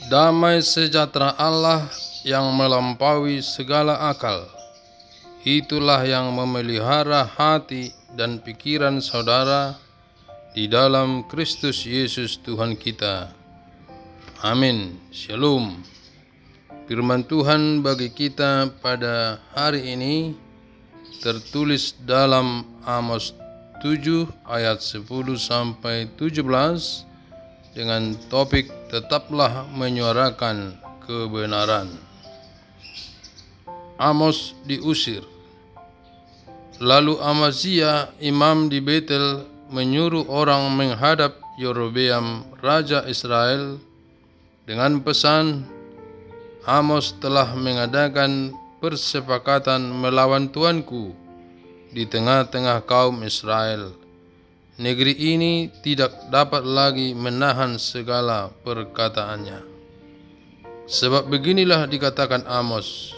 Damai sejahtera Allah yang melampaui segala akal, itulah yang memelihara hati dan pikiran saudara di dalam Kristus Yesus Tuhan kita. Amin. Shalom. Firman Tuhan bagi kita pada hari ini tertulis dalam Amos 7 ayat 10 sampai 17 dengan topik tetaplah menyuarakan kebenaran. Amos diusir. Lalu Amazia imam di Betel menyuruh orang menghadap Yerobeam raja Israel dengan pesan, Amos telah mengadakan persepakatan melawan tuanku di tengah-tengah kaum Israel. Negeri ini tidak dapat lagi menahan segala perkataannya. Sebab beginilah dikatakan Amos,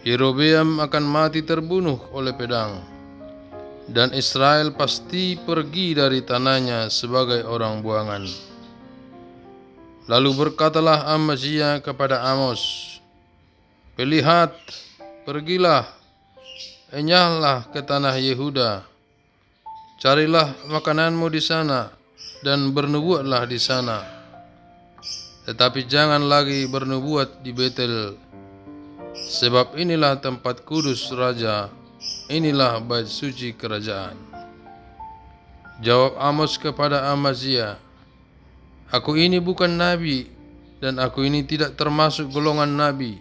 Yerobeam akan mati terbunuh oleh pedang, dan Israel pasti pergi dari tanahnya sebagai orang buangan. Lalu berkatalah Amazia kepada Amos, "Lihat, pergilah, enyahlah ke tanah Yehuda, carilah makananmu di sana dan bernubuatlah di sana. Tetapi jangan lagi bernubuat di Betel, sebab inilah tempat kudus raja, inilah bait suci kerajaan." Jawab Amos kepada Amazia, "Aku ini bukan nabi, dan aku ini tidak termasuk golongan nabi,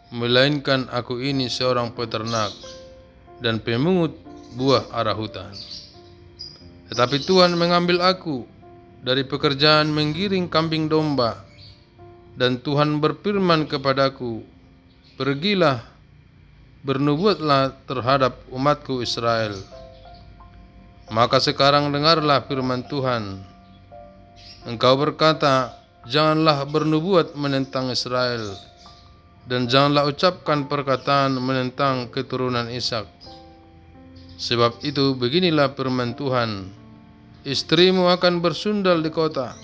melainkan aku ini seorang peternak dan pemungut buah ara hutan. Tetapi Tuhan mengambil aku dari pekerjaan menggiring kambing domba, dan Tuhan berfirman kepadaku, pergilah, bernubuatlah terhadap umatku Israel. Maka sekarang dengarlah firman Tuhan. Engkau berkata, janganlah bernubuat menentang Israel, dan janganlah ucapkan perkataan menentang keturunan Ishak. Sebab itu beginilah firman Tuhan, istrimu akan bersundal di kota,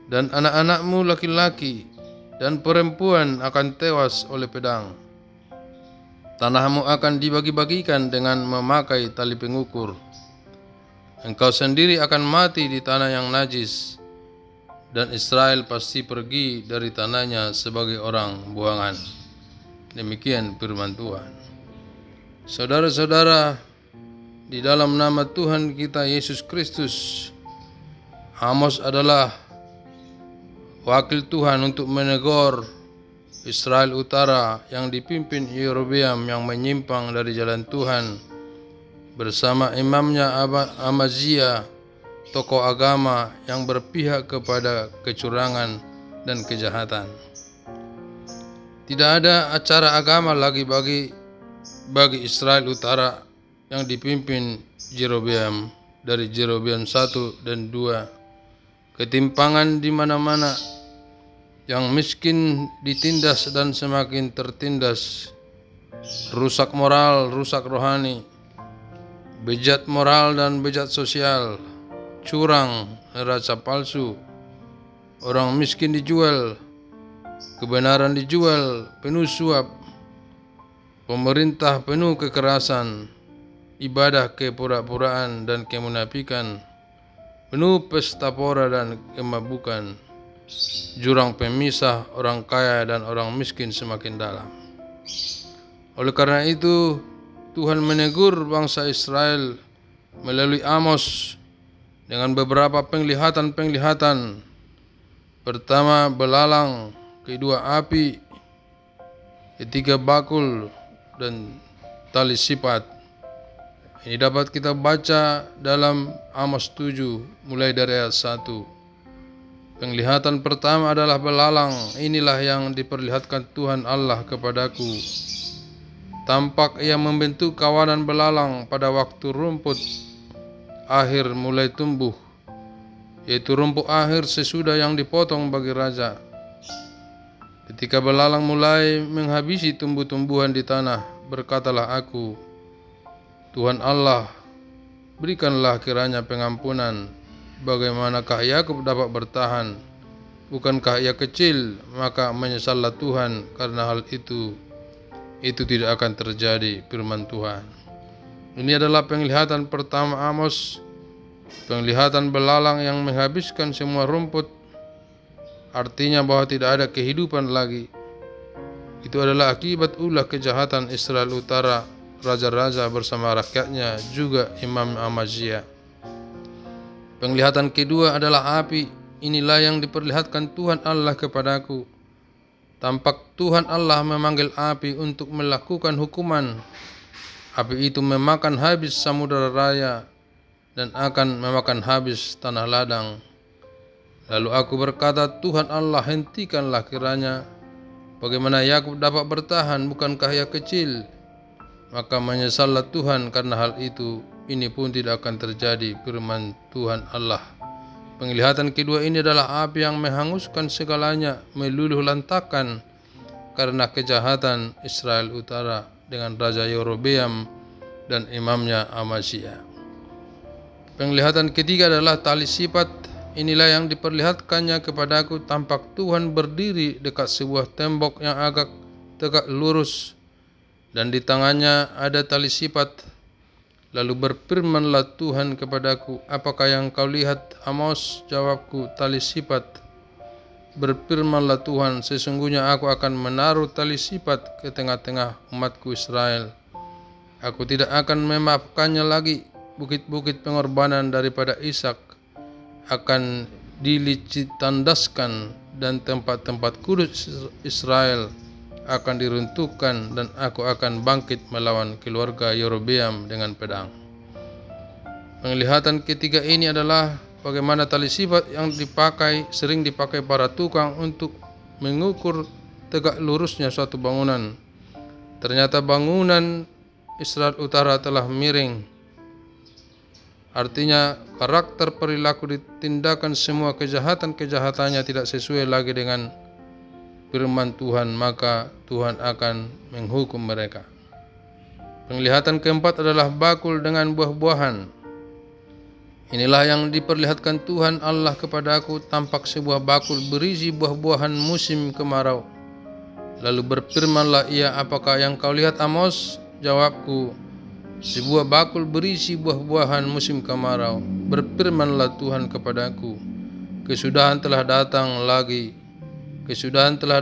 dan anak-anakmu laki-laki dan perempuan akan tewas oleh pedang. Tanahmu akan dibagi-bagikan dengan memakai tali pengukur. Engkau sendiri akan mati di tanah yang najis, dan Israel pasti pergi dari tanahnya sebagai orang buangan." Demikian firman Tuhan. Saudara-saudara, di dalam nama Tuhan kita Yesus Kristus, Amos adalah wakil Tuhan untuk menegur Israel Utara yang dipimpin Yerobeam yang menyimpang dari jalan Tuhan bersama imamnya Amazia, tokoh agama yang berpihak kepada kecurangan dan kejahatan. Tidak ada acara agama lagi bagi Israel Utara yang dipimpin Yerobeam dari Yerobeam 1 dan 2. Ketimpangan di mana-mana, yang miskin ditindas dan semakin tertindas, rusak moral, rusak rohani, bejat moral dan bejat sosial, curang, neraca palsu, orang miskin dijual, kebenaran dijual, penuh suap, pemerintah penuh kekerasan, ibadah kepura-puraan dan kemunafikan, penuh pesta pora dan kemabukan, jurang pemisah orang kaya dan orang miskin semakin dalam. Oleh karena itu, Tuhan menegur bangsa Israel melalui Amos dengan beberapa penglihatan. Pertama, belalang, kedua api, ketiga bakul, dan tali sifat. Ini dapat kita baca dalam Amos 7 mulai dari ayat 1. Penglihatan pertama adalah belalang. Inilah yang diperlihatkan Tuhan Allah kepadaku. Tampak ia membentuk kawanan belalang pada waktu rumput akhir mulai tumbuh, yaitu rumput akhir sesudah yang dipotong bagi raja. Ketika belalang mulai menghabisi tumbuh-tumbuhan di tanah, berkatalah aku, Tuhan Allah, berikanlah kiranya pengampunan. Bagaimanakah Yakub dapat bertahan bukankah ia kecil? Maka menyesallah Tuhan karena hal itu tidak akan terjadi, firman Tuhan. Ini adalah penglihatan pertama Amos, penglihatan belalang yang menghabiskan semua rumput, artinya bahwa tidak ada kehidupan lagi. Itu adalah akibat ulah kejahatan Israel Utara, raja-raja bersama rakyatnya, juga Imam Amazia. Penglihatan kedua adalah api. Inilah yang diperlihatkan Tuhan Allah kepadaku. Tampak Tuhan Allah memanggil api untuk melakukan hukuman. Api itu memakan habis samudera raya dan akan memakan habis tanah ladang. Lalu aku berkata, Tuhan Allah, hentikanlah kiranya. Bagaimana Yakub dapat bertahan? Bukankah ia kecil? Maka menyesallah Tuhan karena hal itu. Ini pun tidak akan terjadi, firman Tuhan Allah. Penglihatan kedua ini adalah api yang menghanguskan segalanya, meluluh lantakan karena kejahatan Israel Utara dengan Raja Yerobeam dan imamnya Amazia. Penglihatan ketiga adalah tali sifat. Inilah yang diperlihatkannya kepadaku. Tampak Tuhan berdiri dekat sebuah tembok yang agak tegak lurus, dan di tangannya ada tali sifat. Lalu berfirmanlah Tuhan kepadaku, apakah yang kau lihat, Amos? Jawabku, tali sifat. Berfirmanlah Tuhan, sesungguhnya aku akan menaruh tali sifat ke tengah-tengah umatku Israel. Aku tidak akan memaafkannya lagi. Bukit-bukit pengorbanan daripada Ishak akan dilicitandaskan, dan tempat-tempat kudus Israel akan diruntuhkan, dan aku akan bangkit melawan keluarga Yerobeam dengan pedang. Penglihatan ketiga ini adalah bagaimana tali sifat yang sering dipakai para tukang untuk mengukur tegak lurusnya suatu bangunan. Ternyata bangunan Israel Utara telah miring. Artinya karakter perilaku ditindakan semua kejahatan-kejahatannya tidak sesuai lagi dengan firman Tuhan, maka Tuhan akan menghukum mereka. Penglihatan keempat adalah bakul dengan buah-buahan. Inilah yang diperlihatkan Tuhan Allah kepadaku. Tampak sebuah bakul berisi buah-buahan musim kemarau. Lalu berfirmanlah ia, apakah yang kau lihat, Amos? Jawabku, sebuah bakul berisi buah-buahan musim kemarau. Berfirmanlah Tuhan kepadaku, kesudahan telah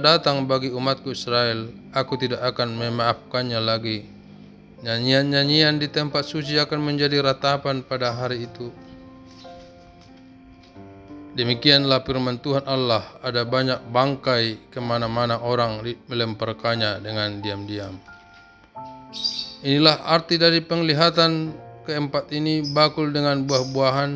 datang bagi umatku Israel. Aku tidak akan memaafkannya lagi. Nyanyian-nyanyian di tempat suci akan menjadi ratapan pada hari itu. Demikianlah firman Tuhan Allah, ada banyak bangkai kemana-mana, orang melemparkannya dengan diam-diam. Inilah arti dari penglihatan keempat ini, bakul dengan buah-buahan,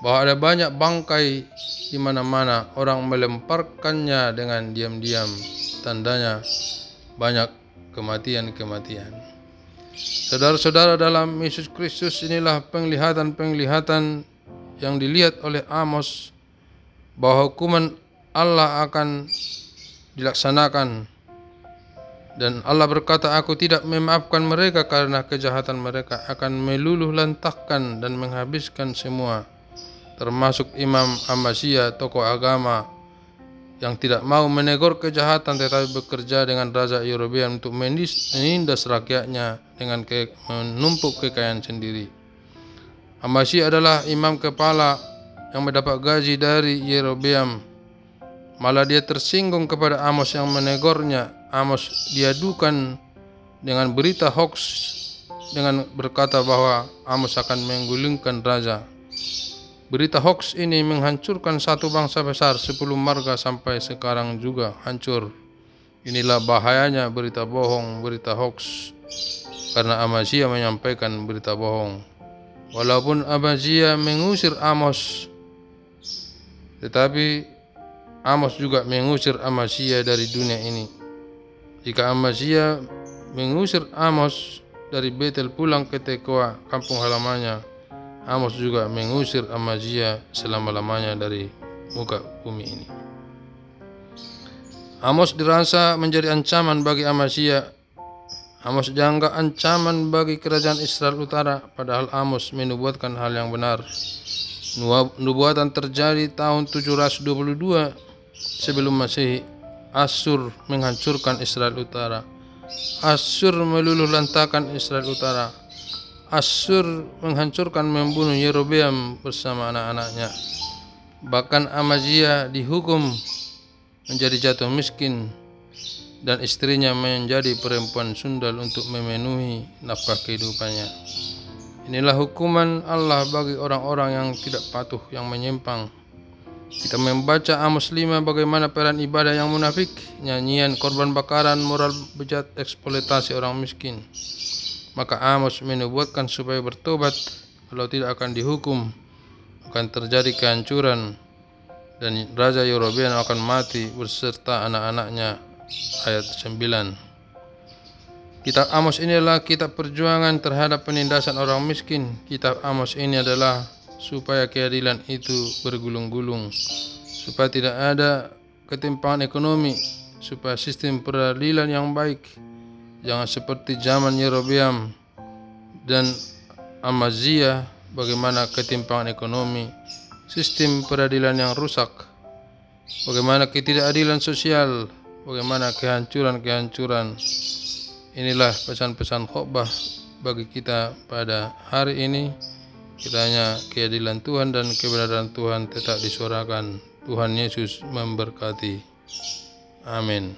bahwa ada banyak bangkai di mana-mana, orang melemparkannya dengan diam-diam. Tandanya banyak kematian-kematian. Saudara-saudara dalam Yesus Kristus, inilah penglihatan-penglihatan yang dilihat oleh Amos, bahwa hukuman Allah akan dilaksanakan. Dan Allah berkata, aku tidak memaafkan mereka karena kejahatan mereka, akan meluluh lantahkan dan menghabiskan semua, termasuk Imam Amazia, tokoh agama yang tidak mau menegur kejahatan tetapi bekerja dengan Raja Yerobeam untuk menindas rakyatnya dengan menumpuk kekayaan sendiri. Amazia adalah imam kepala yang mendapat gaji dari Yerobeam. Malah dia tersinggung kepada Amos yang menegurnya. Amos diadukan dengan berita hoax, dengan berkata bahwa Amos akan menggulingkan raja. Berita hoax ini menghancurkan satu bangsa besar, 10 marga sampai sekarang juga hancur. Inilah bahayanya berita bohong, berita hoax, karena Amazia menyampaikan berita bohong. Walaupun Amazia mengusir Amos, tetapi Amos juga mengusir Amazia dari dunia ini. Jika Amazia mengusir Amos dari Betel pulang ke Tekoa, kampung halamannya, Amos juga mengusir Amazia selama-lamanya dari muka bumi ini. Amos dirasa menjadi ancaman bagi Amazia. Amos dianggap ancaman bagi kerajaan Israel Utara, padahal Amos menubuatkan hal yang benar. Nubuatan terjadi tahun 722 sebelum Masehi. Asyur menghancurkan Israel Utara. Asyur meluluh lantakan Israel Utara. Asyur menghancurkan, membunuh Yerobeam bersama anak-anaknya. Bahkan Amazia dihukum menjadi jatuh miskin dan istrinya menjadi perempuan sundal untuk memenuhi nafkah kehidupannya. Inilah hukuman Allah bagi orang-orang yang tidak patuh, yang menyimpang. Kita membaca Amos 5 bagaimana peran ibadah yang munafik, nyanyian korban bakaran, moral bejat, eksploitasi orang miskin. Maka Amos menubuatkan supaya bertobat, kalau tidak akan dihukum, akan terjadi kehancuran, dan Raja Yerobeam akan mati beserta anak-anaknya. Ayat 9. Kitab Amos ini adalah kitab perjuangan terhadap penindasan orang miskin. Kitab Amos ini adalah supaya keadilan itu bergulung-gulung, supaya tidak ada ketimpangan ekonomi, supaya sistem peradilan yang baik, jangan seperti zaman Yerobeam dan Amazia, bagaimana ketimpangan ekonomi, sistem peradilan yang rusak, bagaimana ketidakadilan sosial, bagaimana kehancuran-kehancuran. Inilah pesan-pesan khotbah bagi kita pada hari ini. Kiranya keadilan Tuhan dan kebenaran Tuhan tetap disuarakan. Tuhan Yesus memberkati. Amin.